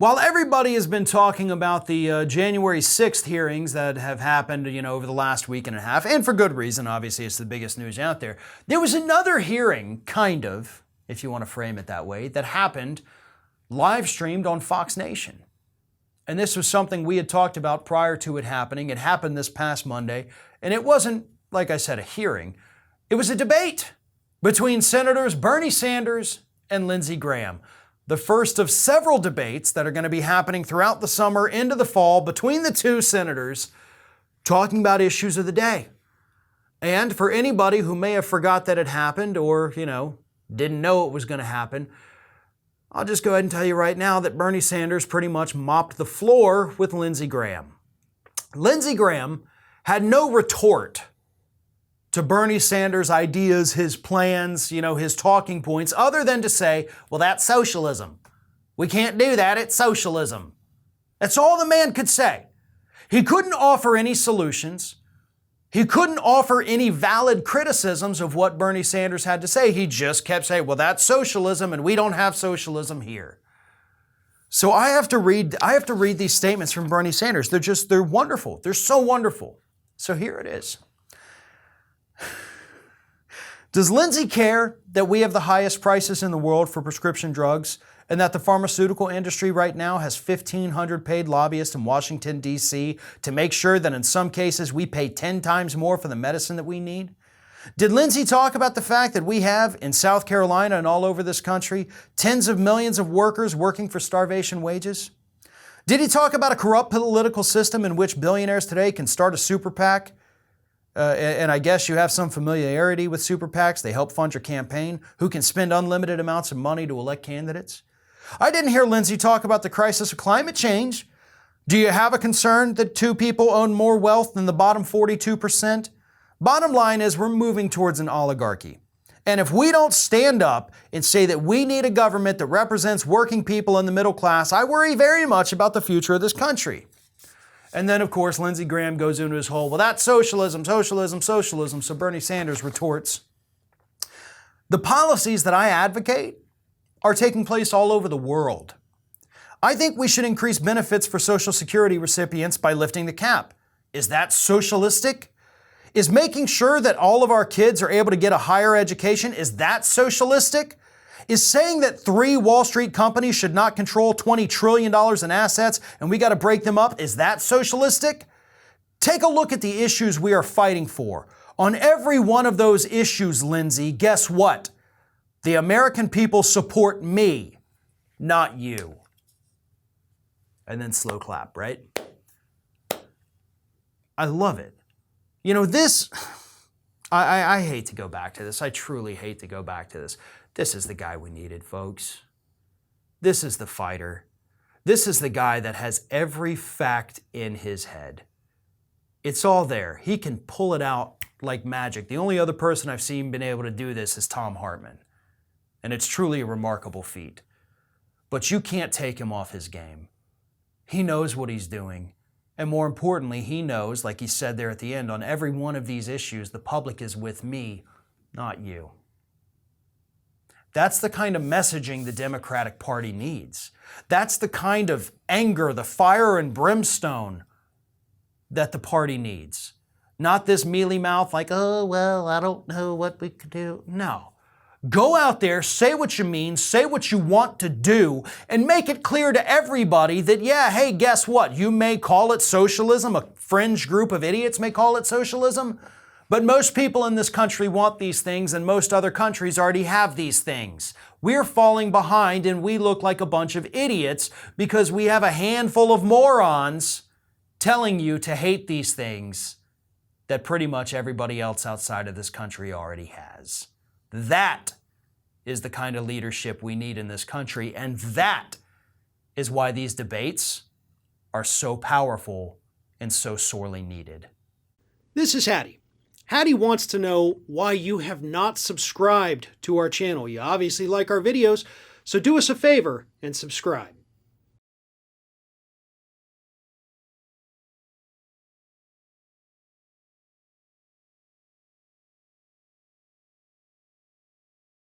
While everybody has been talking about the January 6th hearings that have happened, over the last week and a half, and for good reason, obviously it's the biggest news out there, there was another hearing, kind of, if you want to frame it that way, that happened live streamed on Fox Nation. And this was something we had talked about prior to it happening. It happened this past Monday, and it wasn't, like I said, a hearing. It was a debate between Senators Bernie Sanders and Lindsey Graham. The first of several debates that are going to be happening throughout the summer into the fall between the two senators talking about issues of the day. And for anybody who may have forgot that it happened or, didn't know it was going to happen, I'll just go ahead and tell you right now that Bernie Sanders pretty much mopped the floor with Lindsey Graham. Lindsey Graham had no retort to Bernie Sanders' ideas, his plans, his talking points, other than to say, well, that's socialism. We can't do that, it's socialism. That's all the man could say. He couldn't offer any solutions. He couldn't offer any valid criticisms of what Bernie Sanders had to say. He just kept saying, well, that's socialism and we don't have socialism here. So I have to read these statements from Bernie Sanders. They're wonderful. They're so wonderful. So here it is. Does Lindsey care that we have the highest prices in the world for prescription drugs and that the pharmaceutical industry right now has 1,500 paid lobbyists in Washington, D.C. to make sure that in some cases we pay 10 times more for the medicine that we need? Did Lindsey talk about the fact that we have in South Carolina and all over this country tens of millions of workers working for starvation wages? Did he talk about a corrupt political system in which billionaires today can start a super PAC? And I guess you have some familiarity with super PACs. They help fund your campaign, who can spend unlimited amounts of money to elect candidates. I didn't hear Lindsey talk about the crisis of climate change. Do you have a concern that two people own more wealth than the bottom 42%? Bottom line is we're moving towards an oligarchy. And if we don't stand up and say that we need a government that represents working people in the middle class, I worry very much about the future of this country. And then, of course, Lindsey Graham goes into his whole, well, that's socialism, socialism, socialism. So Bernie Sanders retorts, the policies that I advocate are taking place all over the world. I think we should increase benefits for Social Security recipients by lifting the cap. Is that socialistic? Is making sure that all of our kids are able to get a higher education, is that socialistic? Is saying that 3 Wall Street companies should not control $20 trillion in assets and we got to break them up, is that socialistic? Take a look at the issues we are fighting for. On every one of those issues, Lindsey, guess what? The American people support me, not you. And then slow clap, right? I love it. I hate to go back to this. I truly hate to go back to this. This is the guy we needed, folks. This is the fighter. This is the guy that has every fact in his head. It's all there. He can pull it out like magic. The only other person I've seen been able to do this is Thom Hartmann. And it's truly a remarkable feat. But you can't take him off his game. He knows what he's doing. And more importantly, he knows, like he said there at the end, on every one of these issues, the public is with me, not you. That's the kind of messaging the Democratic Party needs. That's the kind of anger, the fire and brimstone that the party needs. Not this mealy mouth like, oh, well, I don't know what we could do. No. Go out there, say what you mean, say what you want to do, and make it clear to everybody that, yeah, hey, guess what? You may call it socialism. A fringe group of idiots may call it socialism. But most people in this country want these things, and most other countries already have these things. We're falling behind, and we look like a bunch of idiots because we have a handful of morons telling you to hate these things that pretty much everybody else outside of this country already has. That is the kind of leadership we need in this country, and that is why these debates are so powerful and so sorely needed. This is Hattie. Hattie wants to know why you have not subscribed to our channel. You obviously like our videos, so do us a favor and subscribe.